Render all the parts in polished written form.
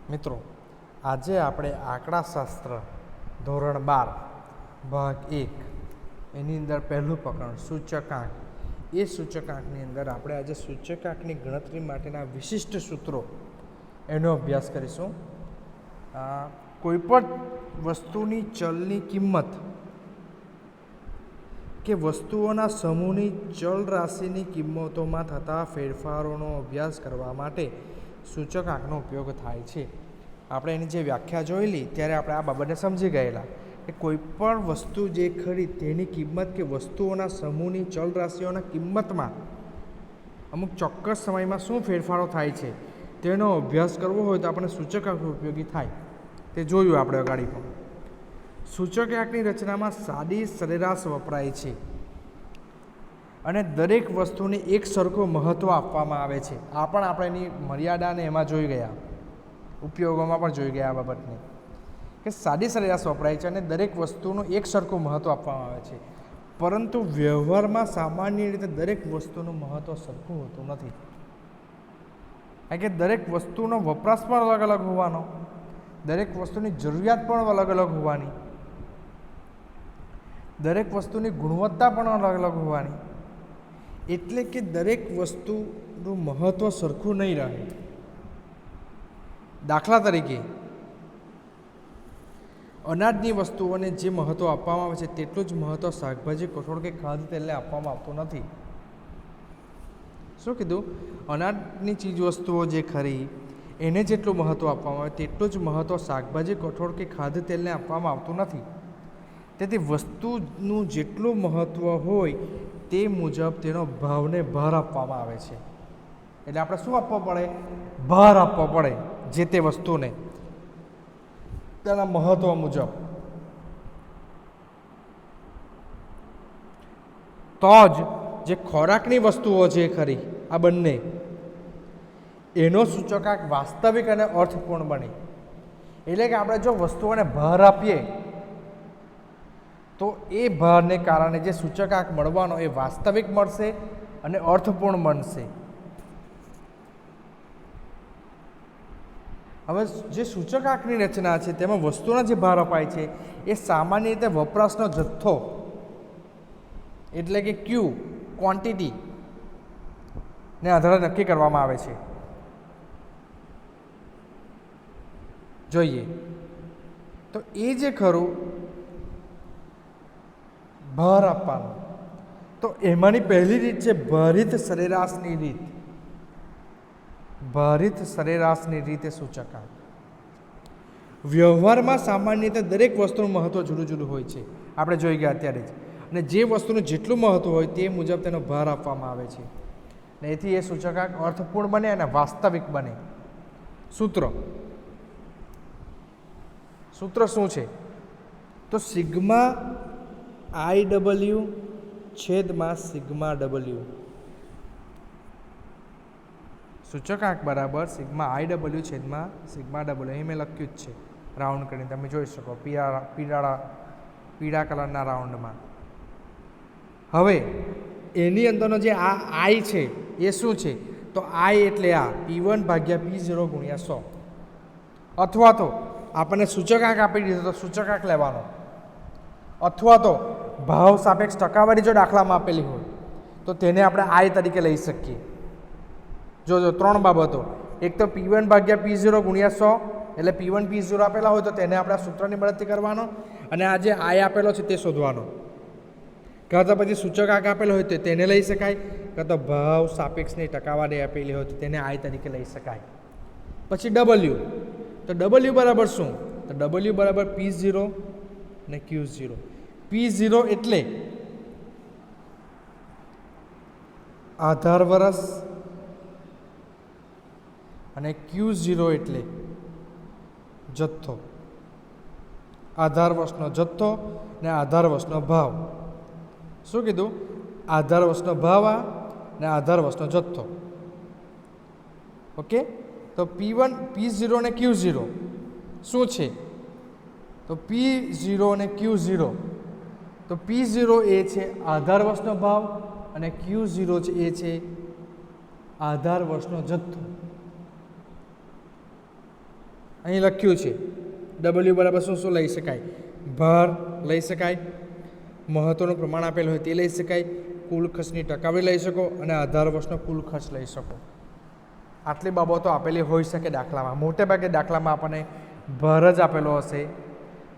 મિત્રો, આજે આપણે આંકડાશાસ્ત્ર ધોરણ 12 ભાગ 1 એની અંદર પહેલું પ્રકરણ સૂચકાંક, એ સૂચકાંકની અંદર આપણે આજે સૂચકાંકની ગણતરી માટેના વિશિષ્ટ સૂત્રો એનો અભ્યાસ કરીશું. કોઈપણ વસ્તુની ચલની કિંમત કે વસ્તુઓના સમૂહની ચલ રાશિની કિંમતોમાં થતા ફેરફારોનો અભ્યાસ કરવા માટે સૂચકાંકનો ઉપયોગ થાય છે. આપણે એની જે વ્યાખ્યા જોયેલી ત્યારે આપણે આ બાબતને સમજી ગયેલા કે કોઈપણ વસ્તુ જે ખરી તેની કિંમત કે વસ્તુઓના સમૂહની ચલ રાશિઓના કિંમતમાં અમુક ચોક્કસ સમયમાં શું ફેરફારો થાય છે તેનો અભ્યાસ કરવો હોય તો આપણે સૂચકાંક ઉપયોગી થાય. તે જોયું આપણે અગાડી પણ. સૂચકાંકની રચનામાં સાદી સરેરાશ વપરાય છે અને દરેક વસ્તુને એક સરખું મહત્ત્વ આપવામાં આવે છે. આ પણ આપણે એની મર્યાદાને એમાં જોઈ ગયા, ઉપયોગોમાં પણ જોઈ ગયા આ બાબતને કે સાદી સરેરાશ વપરાય છે અને દરેક વસ્તુનું એક સરખું મહત્ત્વ આપવામાં આવે છે. પરંતુ વ્યવહારમાં સામાન્ય રીતે દરેક વસ્તુનું મહત્ત્વ સરખું હોતું નથી. કારણ કે દરેક વસ્તુનો વપરાશ પણ અલગ અલગ હોવાનો, દરેક વસ્તુની જરૂરિયાત પણ અલગ અલગ હોવાની, દરેક વસ્તુની ગુણવત્તા પણ અલગ અલગ હોવાની. એટલે કે દરેક વસ્તુનું મહત્ત્વ સરખું નહીં રહે. દાખલા તરીકે અનાજની વસ્તુઓને જે મહત્ત્વ આપવામાં આવે છે તેટલું જ મહત્ત્વ શાકભાજી, કઠોળ કે ખાદ્ય તેલને આપવામાં આવતું નથી. શું કીધું? અનાજની ચીજ વસ્તુઓ જે ખરી એને જેટલું મહત્ત્વ આપવામાં આવે તેટલું જ મહત્ત્વ શાકભાજી, કઠોળ કે ખાદ્ય તેલને આપવામાં આવતું નથી. તેથી વસ્તુનું જેટલું મહત્ત્વ હોય તે મુજબ તેનો ભાવને ભાર આપવામાં આવે છે. એટલે આપણે શું આપવો પડે? ભાર આપવો પડે જે તે વસ્તુને તેના મહત્ત્વ મુજબ. તો જ જે ખોરાકની વસ્તુઓ છે ખરી આ બંને એનો સૂચકાંક વાસ્તવિક અને અર્થપૂર્ણ બને. એટલે કે આપણે જો વસ્તુઓને ભાર આપીએ તો એ ભારને કારણે જે સૂચકાંક મળવાનો એ વાસ્તવિક મળશે અને અર્થપૂર્ણ બનશે. હવે જે સૂચકાંકની રચના છે તેમાં વસ્તુના જે ભાર અપાય છે એ સામાન્ય રીતે વપરાશનો જથ્થો એટલે કે ક્યુ, ક્વોન્ટિટી ને આધારે નક્કી કરવામાં આવે છે. જોઈએ તો એ જે ખરું ભાર આપવાનો, તો એમાંની પહેલી રીત છે ભારિત સરેરાશની રીત. ભારિત સરેરાશની રીતે સૂચકાંક. વ્યવહારમાં સામાન્ય રીતે દરેક વસ્તુનું મહત્ત્વ જુદું જુદું હોય છે, આપણે જોઈ ગયા અત્યારે જ. અને જે વસ્તુનું જેટલું મહત્ત્વ હોય તે મુજબ તેનો ભાર આપવામાં આવે છે. ને એથી એ સૂચકાંક અર્થપૂર્ણ બને અને વાસ્તવિક બને. સૂત્ર શું છે? તો સિગ્મા IW છેદમાં સિગ્મા W. સૂચકાંક બરાબર સિગ્મા IW છેદમાં સિગ્મા W. અહીં મેં લખ્યું જ છે રાઉન્ડ કરીને, તમે જોઈ શકો પીળા કલરના રાઉન્ડમાં. હવે એની અંદરનો જે આ I છે એ શું છે? તો I એટલે આ P1 ભાગ્યા P0 ગુણ્યા 100. અથવા તો આપણને સૂચકાંક આપી દીધો તો સૂચકાંક લેવાનો, અથવા તો ભાવ સાપેક્ષ ટકાવારી જો દાખલામાં આપેલી હોય તો તેને આપણે I તરીકે લઈ શકીએ. જો ત્રણ બાબતો. એક તો P1 ભાગ્યા P0 ગુણ્યા 100, એટલે P1 P0 આપેલા હોય તો તેને આપણે સૂત્રની મદદથી કરવાનો, અને આ જે I આપેલો છે તે શોધવાનો. કાં તો પછી સૂચકાંક આપેલો હોય તો તેને લઈ શકાય, કાં તો ભાવ સાપેક્ષની ટકાવારી આપેલી હોય તો તેને I તરીકે લઈ શકાય. પછી W. તો W બરાબર શું? તો W બરાબર P0 ને Q0. P0 એટલે આધાર વર્ષ અને Q0 એટલે જથ્થો. આધાર વર્ષનો જથ્થો ને આધાર વર્ષનો ભાવ. શું કીધું? આધાર વર્ષનો ભાવ આ ને આધાર વર્ષનો જથ્થો. ઓકે. તો P1, P0 ને Q0 શું છે? તો P0 અને Q0. તો P0 એ છે આધાર વર્ષનો ભાવ અને Q0 એ છે આધાર વર્ષનો જથ્થો. અહીં લખ્યું છે ડબલ્યુ બરાબર શું શું લઈ શકાય, ભાર લઈ શકાય, મહત્ત્વનું પ્રમાણ આપેલું હોય તે લઈ શકાય, કુલ ખર્ચની ટકાવારી લઈ શકો અને આધાર વર્ષનો કુલ ખર્ચ લઈ શકો. આટલી બાબતો આપેલી હોઈ શકે દાખલામાં. મોટે ભાગે દાખલામાં આપણને ભાર જ આપેલો હશે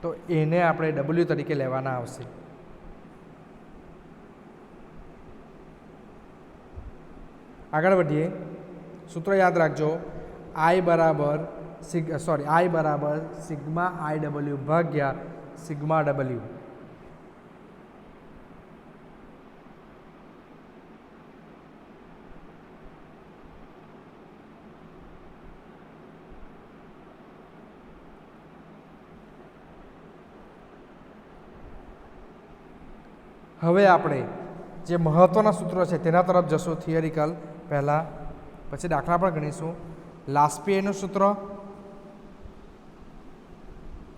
તો એને આપણે ડબલ્યુ તરીકે લેવાના આવશે. આગળ વધીએ. સૂત્ર યાદ રાખજો, આઈ બરાબર સિગ્મા આઈ ડબલ્યુ ભાગ્યા સિગ્મા ડબલ્યુ. હવે આપણે જે મહત્ત્વના સૂત્રો છે તેના તરફ જશું થિયરિકલ પહેલાં, પછી દાખલા પણ ગણીશું. લાસ્પીએનું સૂત્ર,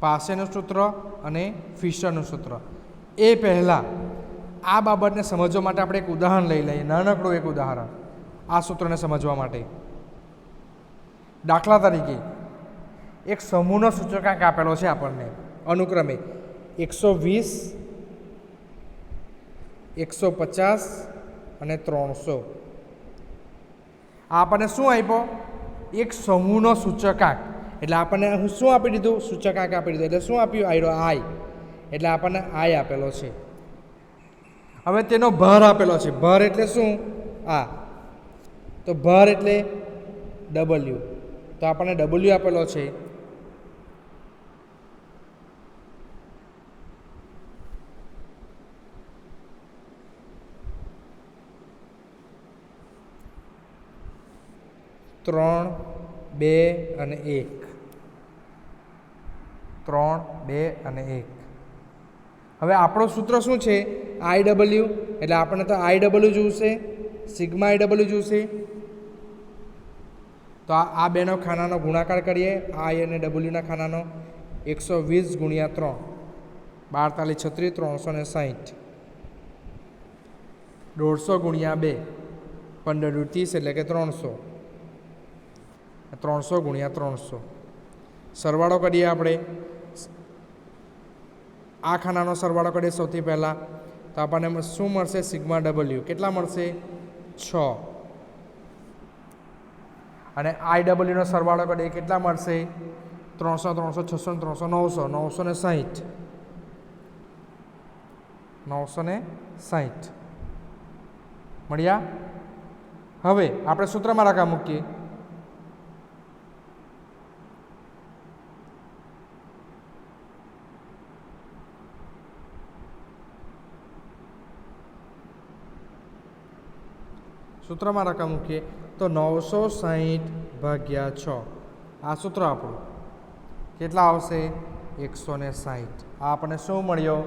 પાસેનું સૂત્ર અને ફિશરનું સૂત્ર. એ પહેલાં આ બાબતને સમજવા માટે આપણે એક ઉદાહરણ લઈ લઈએ, નાનકડું એક ઉદાહરણ આ સૂત્રને સમજવા માટે. દાખલા તરીકે એક સમૂહનો સૂચકાંક આપેલો છે આપણને અનુક્રમે 120, 150 અને 300. આપણને શું આપ્યો? એક સમૂહનો સૂચકાંક. એટલે આપણને શું આપી દીધું? સૂચકાંક આપી દીધું. એટલે શું આપ્યું? આયરો આઈ. એટલે આપણને આઈ આપેલો છે. હવે તેનો ભાર આપેલો છે. ભાર એટલે શું? આ. તો ભાર એટલે ડબલ્યુ. તો આપણને ડબલ્યુ આપેલો છે. ત્રણ, 2 અને 1. 3, 2 અને 1. હવે આપણું સૂત્ર શું છે? આઈ ડબલ્યુ. એટલે આપણને તો આઈ ડબલ્યુ જોઈશે, સિગ્મા આઈ ડબલ્યુ જોઈશે. તો આ બેનો ખાનાનો ગુણાકાર કરીએ, આઈ અને ડબલ્યુના ખાનાનો. 120 ગુણ્યા 3, 12 36, 360. 150 ગુણ્યા 2, 15 30 એટલે કે 300. 300 ગુણ્યા 300. સરવાળો કરીએ આપણે. આ ખાનાનો સરવાળો કરીએ સૌથી પહેલાં. તો આપણને શું મળશે? સિગ્મા ડબલ્યુ કેટલા મળશે? 6. અને આઈ ડબલ્યુનો સરવાળો કરીએ કેટલા મળશે? 300, 300, 600, 300, 900, 960 મળ્યા. હવે આપણે સૂત્રમાં રાખા મૂકીએ. સૂત્રમાં રકમ મૂકીએ તો 960 ભાગ્યા 6. આ સૂત્ર આપણું કેટલા આવશે? 160. આ આપણને શું મળ્યો?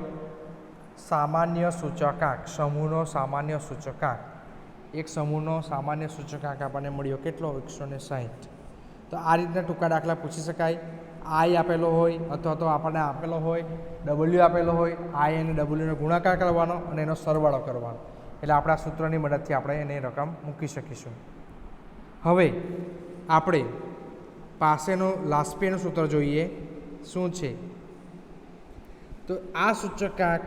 સામાન્ય સૂચકાંક. સમૂહનો સામાન્ય સૂચકાંક. એક સમૂહનો સામાન્ય સૂચકાંક આપણને મળ્યો કેટલો? 160. તો આ રીતના ટૂંકા દાખલા પૂછી શકાય. આઈ આપેલો હોય અથવા તો આપણને આપેલો હોય, ડબલ્યુ આપેલો હોય, આઈ અને ડબલ્યુનો ગુણાકાર કરવાનો અને એનો સરવાળો કરવાનો. એટલે આપણા સૂત્રની મદદથી આપણે એની રકમ મૂકી શકીશું. હવે આપણે પાસેનું લાસ્પીએનું સૂત્ર જોઈએ. શું છે? તો આ સૂચકાંક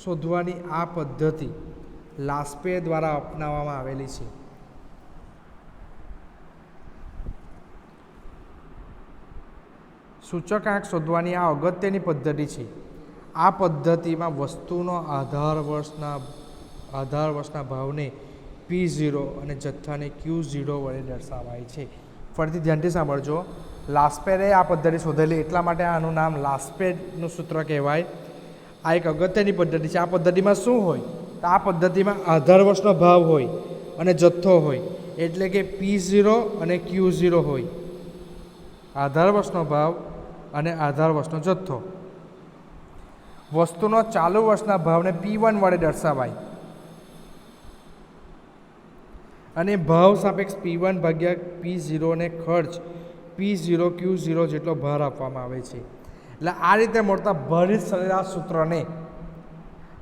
શોધવાની આ પદ્ધતિ લાસ્પે દ્વારા અપનાવવામાં આવેલી છે. સૂચકાંક શોધવાની આ અગત્યની પદ્ધતિ છે. આ પદ્ધતિમાં વસ્તુનો આધાર વર્ષના ભાવને P0 અને જથ્થાને Q0 વડે દર્શાવાય છે. ફરીથી ધ્યાનથી સાંભળજો. લાસ્પેરે આ પદ્ધતિ શોધેલી એટલા માટે આનું નામ લાસ્પેનું સૂત્ર કહેવાય. આ એક અગત્યની પદ્ધતિ છે. આ પદ્ધતિમાં શું હોય? તો આ પદ્ધતિમાં આધાર વર્ષનો ભાવ હોય અને જથ્થો હોય. એટલે કે P0 અને Q0 હોય. આધાર વર્ષનો ભાવ અને આધાર વર્ષનો જથ્થો. વસ્તુનો ચાલુ વર્ષના ભાવને P1 વડે દર્શાવાય અને ભાવ સાપેક્ષ P1 ભાગ્યા P0 ને ખર્ચ P0 Q0 જેટલો ભાર આપવામાં આવે છે. એટલે આ રીતે મળતા ભારિત સરેરાશ સૂત્રને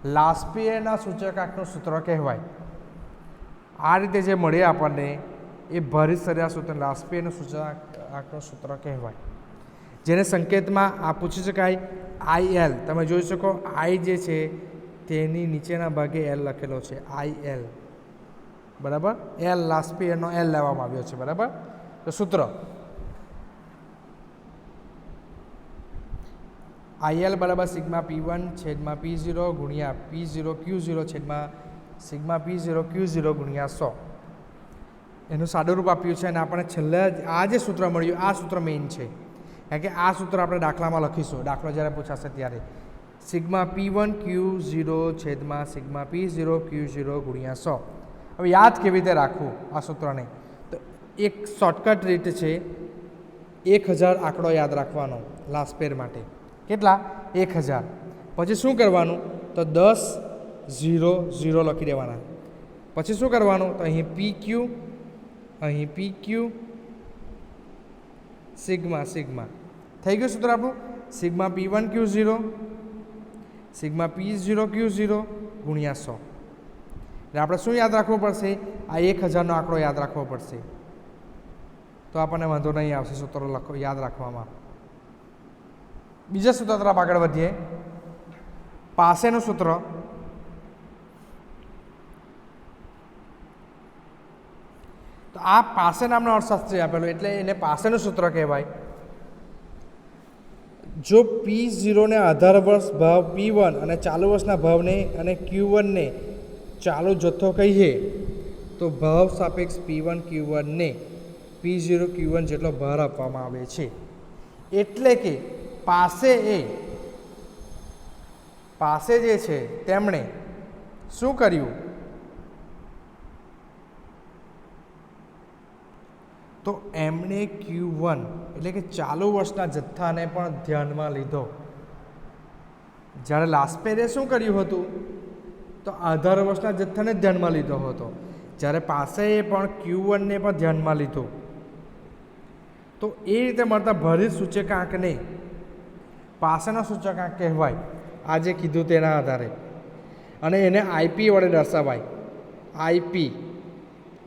લાસ્પીયરના સૂચકાંકનું સૂત્ર કહેવાય. આ રીતે જે મળે આપણને એ ભારિત સરેરાશ સૂત્ર લાસ્પીયરનું સૂચકાંકનું સૂત્ર કહેવાય, જેને સંકેતમાં આ પૂછી શકાય IL. તમે જોઈ શકો I જે છે તેની નીચેના ભાગે L લખેલો છે, IL. બરાબર, L લાસ્પીયરનો L લેવામાં આવ્યો છે. બરાબર, તો સૂત્ર IL બરાબર સિગ્મા P1 છેદમાં P0 ગુણ્યા P0 Q0 છેદમાં સિગ્મા P0 Q0 ગુણ્યા 100. એનું સાદું રૂપ આપ્યું છે અને આપણે છેલ્લે આ જે સૂત્ર મળ્યું આ સૂત્ર મેઇન છે, કારણ કે આ સૂત્ર આપણે દાખલામાં લખીશું. દાખલો જ્યારે પૂછાશે ત્યારે સિગ્મા P1 Q0 છેદમાં સિગ્મા P0 Q0 ગુણ્યા 100. હવે યાદ કેવી રીતે રાખવું આ સૂત્રને? તો એક શોર્ટકટ રીત છે, 1000 આંકડો યાદ રાખવાનો લાસ્પેર માટે. કેટલા? 1000. પછી શું કરવાનું? તો 10 0 0 લખી દેવાના. પછી શું કરવાનું? તો અહીં PQ સિગ્મા સિગ્મા થઈ ગયું સૂત્ર આપણું. Sigma P1 Q0 sigma P0 Q0 ગુણ્યા 100. એટલે આપણે શું યાદ રાખવું પડશે? આ 1000નો આંકડો યાદ રાખવો પડશે, તો આપણને વાંધો નહીં આવશે સૂત્રો યાદ રાખવામાં. બીજા સૂત્ર તરફ આગળ વધીએ. પાસેનું સૂત્ર. તો આ પાસે નામનો અર્થશાસ્ત્રી આપેલો એટલે એને પાસેનું સૂત્ર કહેવાય. જો P0 ને આધાર વર્ષ ભાવ P1 અને ચાલુ વર્ષના ભાવને અને Q1 ને ચાલુ જથ્થો કહીએ તો ભાવ સાપેક્ષ P1 Q1 ને P0 Q1 જેટલો ભાર આપવામાં આવે છે. એટલે કે પાસે જે છે તેમણે શું કર્યું? તો એમણે Q1 એટલે કે ચાલુ વર્ષના જથ્થાને પણ ધ્યાનમાં લીધો. જ્યારે લાસ્પેરે શું કર્યું હતું? તો આધાર વર્ષના જથ્થાને જ ધ્યાનમાં લીધો હતો. જ્યારે પાસેએ પણ Q1 ને પણ ધ્યાનમાં લીધો. તો એ રીતે મળતા ભારિત સૂચકાંકને પાસેનો સૂચકાંક કહેવાય, આ જે કીધું તેના આધારે. અને એને IP વડે દર્શાવાય. IP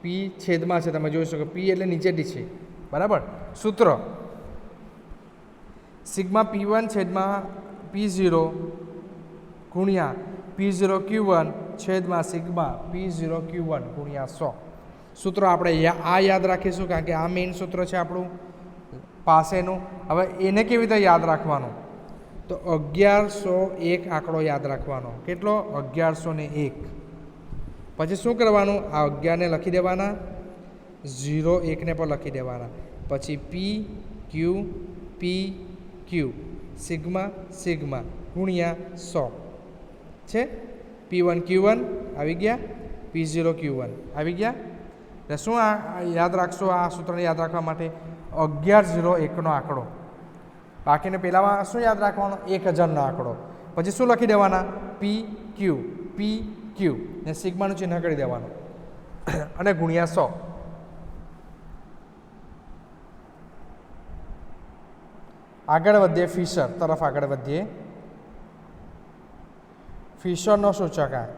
P છેદમાં છે, તમે જોઈ શકો P એટલે નીચેથી છે. બરાબર, સૂત્ર સિગ્મા P1 છેદમાં P0 ગુણ્યા P0 Q1 છેદમાં સિગ્મા P0 Q1 ગુણ્યા 100. સૂત્ર આપણે આ યાદ રાખીશું, કારણ કે આ મેઇન સૂત્ર છે આપણું પાસેનું. હવે એને કેવી રીતે યાદ રાખવાનું? તો 1101 આંકડો યાદ રાખવાનો. કેટલો? 1101. પછી શું કરવાનું? આ 11 ને લખી દેવાના, 01 ને પણ લખી દેવાના. પછી P Q સિગ્મા સિગ્મા ગુણ્યા 100 છે. P1 Q1 આવી ગયા, P0 Q1 આવી ગયા. એટલે શું આ યાદ રાખશો? આ સૂત્રને યાદ રાખવા માટે 1101નો આંકડો. બાકીને પહેલામાં શું યાદ રાખવાનો? 1000નો આંકડો. પછી શું લખી દેવાના? PQ ને સિગ્માનું ચિહ્ન કરી દેવાનું અને ગુણ્યા 100. આગળ વધીએ, ફિશર તરફ આગળ વધીએ. ફિશરનો સૂચકાંક.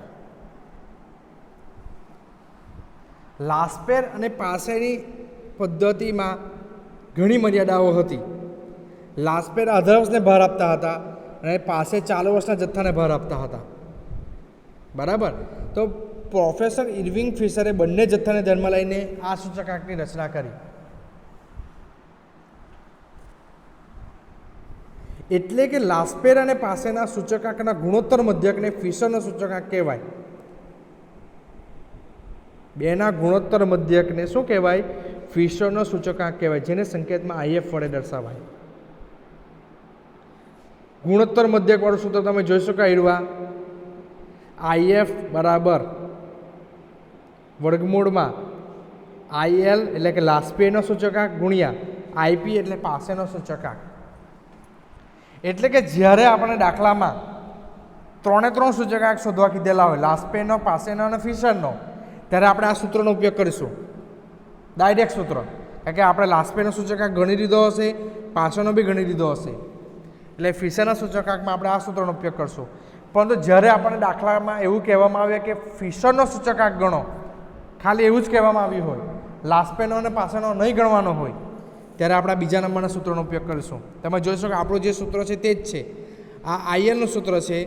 લાસ્પેર અને પાસેની પદ્ધતિમાં ઘણી મર્યાદાઓ હતી. લાસ્પેર આધાર વર્ષને ભાર આપતા હતા અને પાસે ચાલુ વર્ષના જથ્થાને ભાર આપતા હતા. બરાબર, તો પ્રોફેસર ઇર્વિંગ ફિશરે બંને જથ્થાને ધ્યાનમાં લઈને આ સૂચકાંકની રચના કરી. એટલે કે લાસ્પેર અને પાસેના સૂચકાંકના ગુણોત્તર મધ્યકને ફિશરનો સૂચકાંક કહેવાય. બેના ગુણોત્તર મધ્યકને શું કહેવાય? ફિશરનો સૂચકાંક કહેવાય, જેને સંકેતમાં IF વડે દર્શાવાય. ગુણોત્તર મધ્યકવાળું સૂત્ર તમે જોઈ શકો આવ્યું. IF બરાબર વર્ગમૂળમાં IL એટલે કે લાસ્પેરનો સૂચકાંક ગુણ્યા IP એટલે પાસેનો સૂચકાંક. એટલે કે જ્યારે આપણે દાખલામાં 3 સૂચકાંક શોધવા કીધેલા હોય, લાસ્પેરનો, પાસેનો અને ફિશરનો, ત્યારે આપણે આ સૂત્રનો ઉપયોગ કરીશું. ડાયરેક્ટ સૂત્ર, કારણ કે આપણે લાસ્પેરનો સૂચકાંક ગણી લીધો હશે, પાસેનો બી ગણી લીધો હશે. એટલે ફિશરના સૂચકાંકમાં આપણે આ સૂત્રનો ઉપયોગ કરશું. પરંતુ જ્યારે આપણને દાખલામાં એવું કહેવામાં આવે કે ફિશરનો સૂચકાંક ગણો, ખાલી એવું જ કહેવામાં આવ્યું હોય, લાસ્પેનો અને પાસેનો નહીં ગણવાનો હોય, ત્યારે આપણે બીજા નંબરના સૂત્રનો ઉપયોગ કરીશું. તમે જોઈ શકો આપણું જે સૂત્ર છે તે જ છે. આ આઈએલનું સૂત્ર છે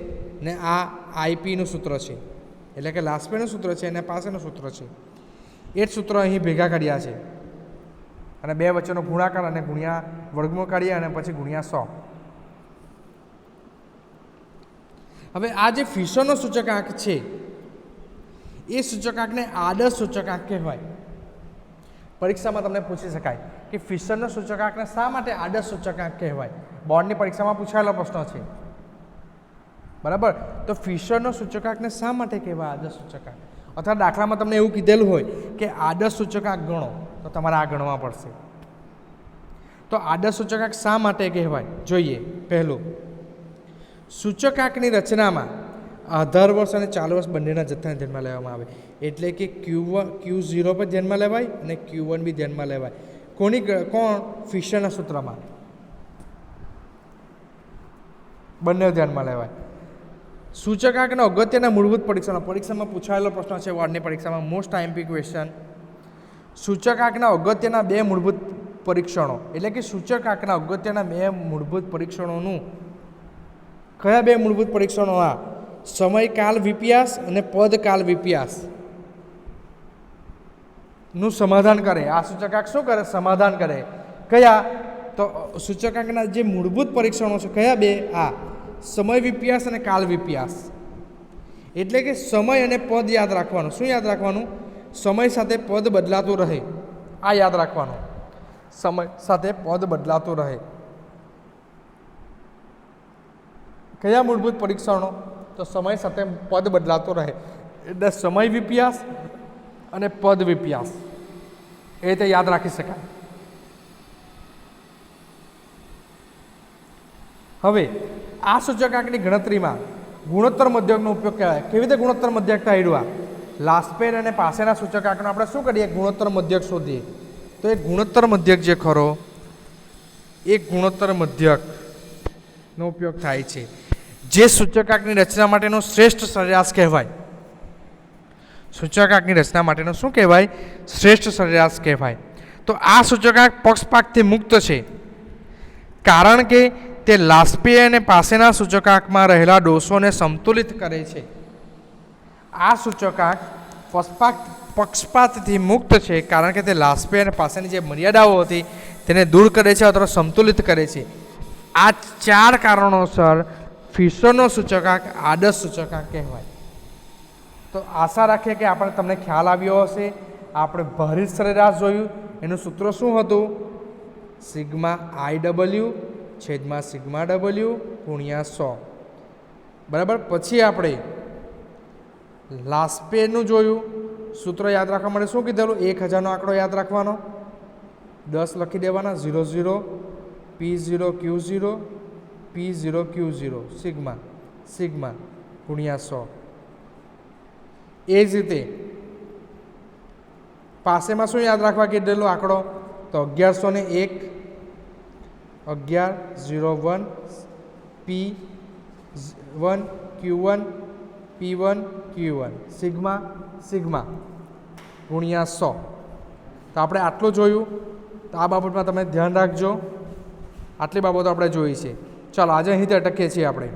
ને આ આઈપીનું સૂત્ર છે, એટલે કે લાસ્પેનું સૂત્ર છે અને પાસેનું સૂત્ર છે. એ જ સૂત્ર અહીં ભેગા કર્યા છે અને બે વચ્ચેનો ગુણાકાર અને ગુણ્યા વર્ગમૂળ કાઢીએ અને પછી ગુણ્યા 100. હવે આ જે ફિશરનો સૂચકાંક છે એ સૂચકાંકને આદર્શ સૂચકાંક કહેવાય. પરીક્ષામાં તમને પૂછી શકાય કે ફિશરનો સૂચકાંકને શા માટે આદર્શ સૂચકાંક કહેવાય. બોર્ડની પરીક્ષામાં પૂછાયેલો પ્રશ્ન છે, બરાબર. તો ફિશરનો સૂચકાંકને શા માટે કહેવાય આદર્શ સૂચકાંક? અથવા દાખલામાં તમને એવું કીધેલું હોય કે આદર્શ સૂચકાંક ગણો, તો તમારે આ ગણવા પડશે. તો આદર્શ સૂચકાંક શા માટે કહેવાય જોઈએ. પહેલું, સૂચકાંકની રચનામાં આધાર વર્ષ અને ચાલુ વર્ષ બંનેના જથ્થાને ધ્યાનમાં લેવામાં આવે. એટલે કે Q0 પણ ધ્યાનમાં લેવાય અને Q1 બી ધ્યાનમાં લેવાય. કોણ? ફિશરના સૂત્રમાં બંને ધ્યાનમાં લેવાય. સૂચકાંકના અગત્યના મૂળભૂત પરીક્ષામાં પૂછાયેલો પ્રશ્ન છે બોર્ડની પરીક્ષામાં, મોસ્ટ આઈએમપી ક્વેશ્ચન. સૂચકાંકના અગત્યના બે મૂળભૂત પરીક્ષણો, એટલે કે સૂચકાંકના અગત્યના બે મૂળભૂત પરીક્ષણોનું કયા બે મૂળભૂત પરીક્ષણો? આ સમયકાલ વિપ્યાસ અને પદકાલ વિપ્યાસ નું સમાધાન કરે. આ સૂચકાંક શું કરે? સમાધાન કરે. કયા? તો સૂચકાંકના જે મૂળભૂત પરીક્ષણો છે કયા બે? આ સમય વિપ્યાસ અને કાલ વિપ્યાસ. એટલે કે સમય અને પદ યાદ રાખવાનું. શું યાદ રાખવાનું? સમય સાથે પદ બદલાતું રહે, આ યાદ રાખવાનું. સમય સાથે પદ બદલાતું રહે. કયા મૂળભૂત પરીક્ષણો? તો સમય સાથે પદ બદલાતું રહે, એટલે સમય વિપ્યાસ અને પદ વિપ્યાસ. એ રીતે યાદ રાખી શકાય. હવે આ સૂચકાંકની ગણતરીમાં ગુણોત્તર મધ્યકનો ઉપયોગ કરાય. કેવી રીતે ગુણોત્તર મધ્યક થાય? લાસ્પેન અને પાસેના સૂચકાંકનો આપણે શું કરીએ? ગુણોત્તર મધ્યક શોધીએ. તો એ ગુણોત્તર મધ્યક જે ખરો એ ગુણોત્તર મધ્યકનો ઉપયોગ થાય છે, જે સૂચકાંકની રચના માટેનો શ્રેષ્ઠ સરેરાશ કહેવાય. સૂચકાંકની રચના માટેનો શું કહેવાય? શ્રેષ્ઠ સરેરાશ કહેવાય. તો આ સૂચકાંક પક્ષપાતથી મુક્ત છે, કારણ કે તે લાસ્પે અને પાસેના સૂચકાંકમાં રહેલા દોષોને સંતુલિત કરે છે. આ સૂચકાંક પક્ષપાતથી મુક્ત છે, કારણ કે તે લાસ્પે અને પાસેની જે મર્યાદાઓ હતી તેને દૂર કરે છે અથવા સંતુલિત કરે છે. આ 4 કારણોસર ફિશરનો સૂચકાંક આદર્શ સૂચકાંક કહેવાય. તો આશા રાખીએ કે તમને ખ્યાલ આવ્યો હશે. આપણે ભારિત સરેરાશ જોયું, એનું સૂત્ર શું હતું? સિગ્મા IW છેદમાં સિગ્મા W ગુણ્યા 100, બરાબર. પછી આપણે લાસ્પેનું જોયું, સૂત્ર યાદ રાખવા માટે શું કીધેલું? 1000નો આંકડો યાદ રાખવાનો, 10 લખી દેવાના, 00 P0 Q0 P0 Q0 sigma ગુણ્યા 100. એ જ રીતે પાસેમાં શું યાદ રાખવા કીધેલો આંકડો? તો 1101 1101 P1 Q1 P1 Q1 sigma ગુણ્યા 100. તો આપણે આટલું જોયું. તો આ બાબતમાં તમે ધ્યાન રાખજો. આટલી બાબતો આપણે જોઈ છે. ચાલો આજે અહીંથી અટકીએ છીએ આપણે.